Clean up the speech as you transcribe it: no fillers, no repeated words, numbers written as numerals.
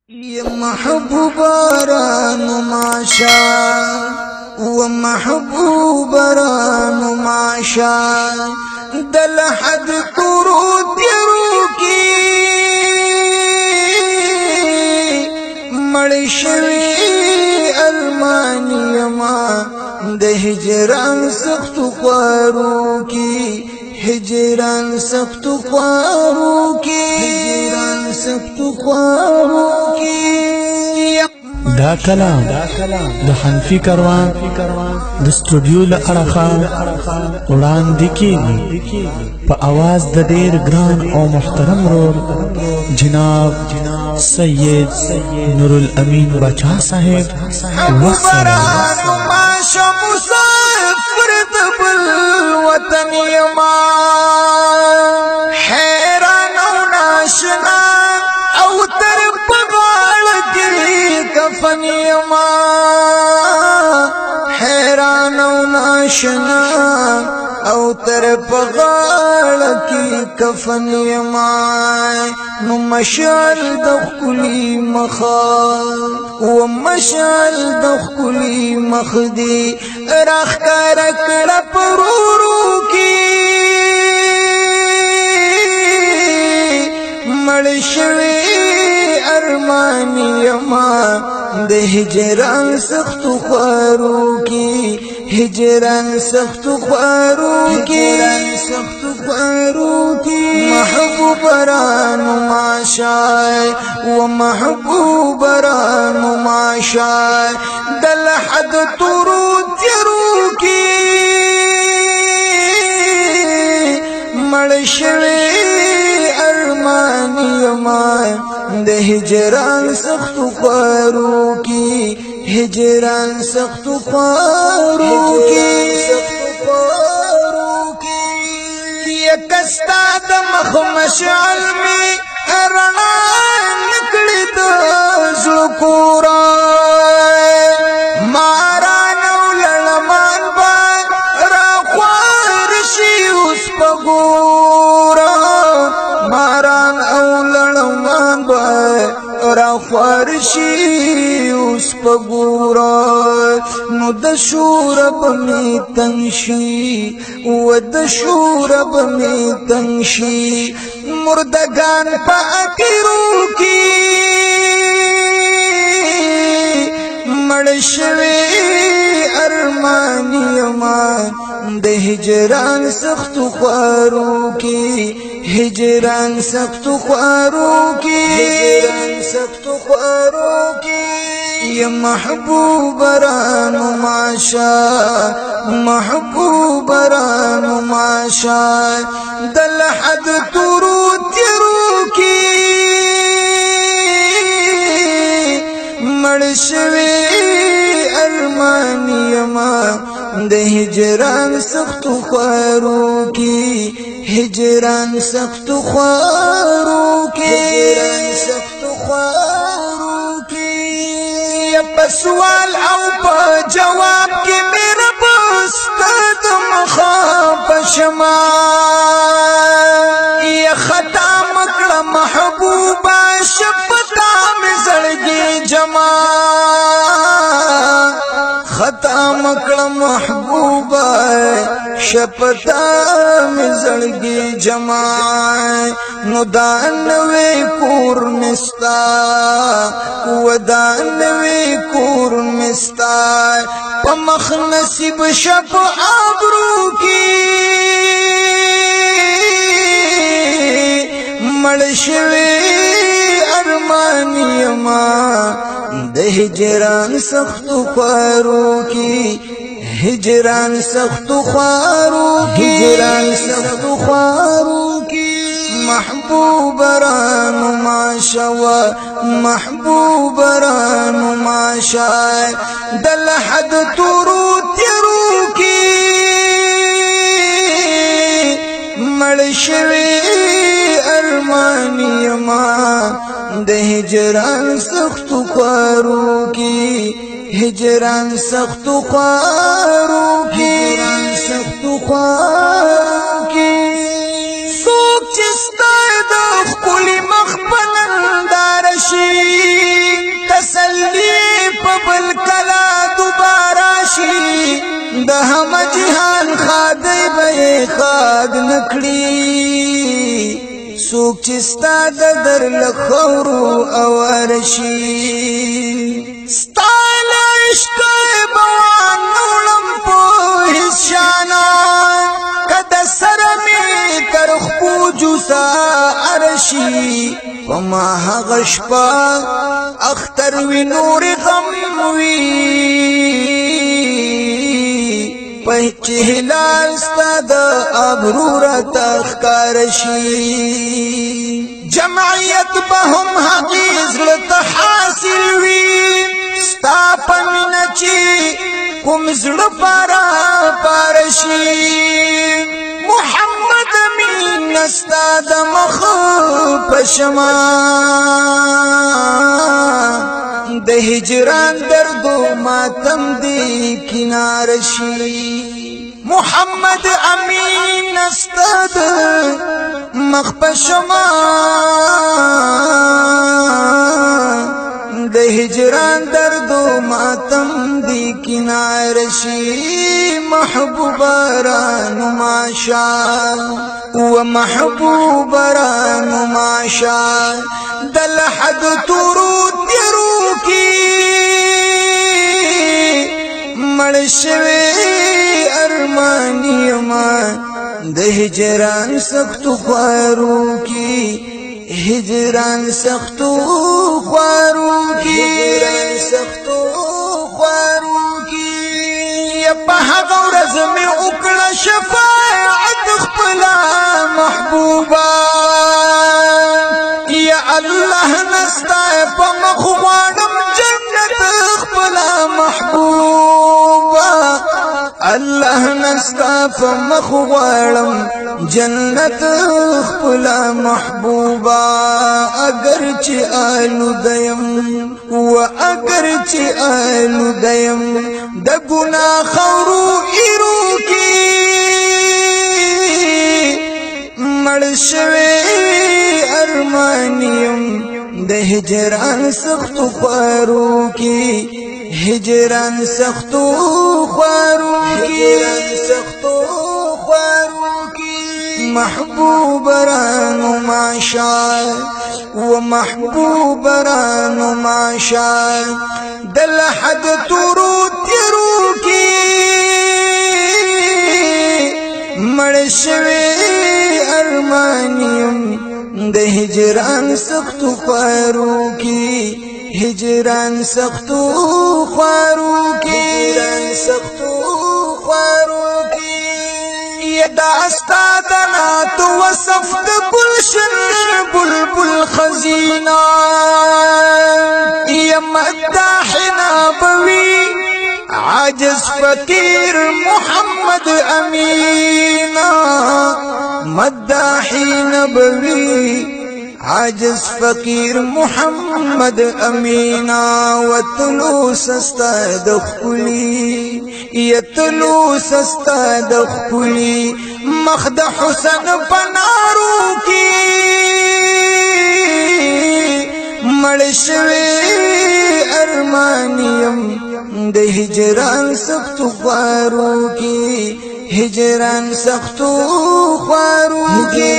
يا محبوبا رانو معشا ومحبوبا رانو معشا دل حد طرود يروكي مړشوي الماني ما د هجران سخت خوارو کی هجران سخت خوارو کی هجران سخت خوارو کی دا کلام د حنفي کاروان د استودیو له اړخه وړاندې کیږي په आवाज د ډېر ګران او محترم رور جناب سید نور الامین بچا صاحب والسلام مسافر دبل وطن یما حیران او ناشنا او تر پغاړ کې کفن یما حیران او ناشنا او تر پغاړ کې کفن یما نو مشعل د خلی مخا و مشعل د خلی مخدي راخ کار کړه پرورو کی مړشوي ارمانی یما د هجران سخت خوارو کی هجران سخت خوارو کی محبوب رانو معشای ومحبوب رانو معشای دل حد طرود تیرو کی مړشوي ارمانی یما د هجران سخت خوارو کی هجران سخت خوارو کی یکستا د مخ مشعل می رڼا نکړي د زکورا ماران ولړمان با را خوار شي اوس پګورا ماران ولړمان با را خوار شي اوس پګورا نو د شورب می تنشي و د شورب می تنشي مردگان پا اکرو کی مړشوي ارمانی ما د هجران سخت خوارو کی هجران سخت خوارو کی هجران سخت خوارو کی یا محبوب رانو معشا محبوب رانو معشا دل حد طرود تیرو کی مړشوي ارمانی ما د هجران سخت خوارو کی هجران سخت خوارو کی هجران سخت خوارو کی یا پسوال او په جواب کې میرا بستد مخا پشما یا خطا مکړه محبوبا شپتا می زړګي جما خطا مکړه محبوبا شپتا می زړګي جما نو دانوي کور مستا و دانوي کور مستا په مخ نصیب شپ ابرو کی مړشوي ارمانی ما د هجران سخت خوارو کی هجران سخت خوارو کی هجران سخت خوارو کی محبوب رانو معشا و محبوب رانو معشا دل حد طرود تیرو کی مړشوي ارمانی ما د هجران سخت خوارو کی هجران سخت خوارو کی هجران سخت خوارو کی سوک چستا د خپل مخ پنندار شي راشي د هم جهان خادي به خاد نکړي سوک چې ستا د در له خورو اواره شي ستا له عشقه بوان نوړم په هېڅ شانه که د سره مې تر خپو جوسه اره شي په ما هغه شپه اختر وي نورې غم وي په چې هلال ستا د ابرو راته ښکاره شي جمعیت به هم هغې زړه ته حاصل وي ستا په مینه چې کوم زړه پاره شي محمد مینه ستا د مخ په شمه د هجران دردو ماتم دی کنار شي محمد امین استاد مخ په شمه د هجران دردو ماتم دی کنار شي محبوب رانو ماشا و محبوب رانو ماشا دل حد تورو تیرو کی مړ شوی ارمانی ما د هجران سختو خوارو کی هجران سختو خوارو کی په هغه ورځ مې وکړه شفاعت خپله محبوبه یا الله نستا په مخ غواړم جنت خپله محبوبه الله نستا په مخ غواړم جنت خپله محبوبه اگر چې آلوده و اگر چې آلوده یم د ګناه خورو ایرو کې مړ شوی ارمانیم د هجران سختو خوارو کې هجران سختو خوارو کې محبوب رانو ماشا و محبوب رانو ماشا دل حد تورو تیرو کی مړ شوی ارمانیم د هجران سختو خوارو کی هجران سختو خوارو کی دا استاد نات وصف د گلشن بلبل خزینا یا مداحنا بوی عاجز فقیر محمد امینا مداحنا بوی عاجز فقیر محمد امینا وتلو سستا دخلی یتلو سستا دخلی مخد حسن پنارو کی مړ شوی ارمانیم د هجران سختو خوارو کی هجران سختو خوارو کی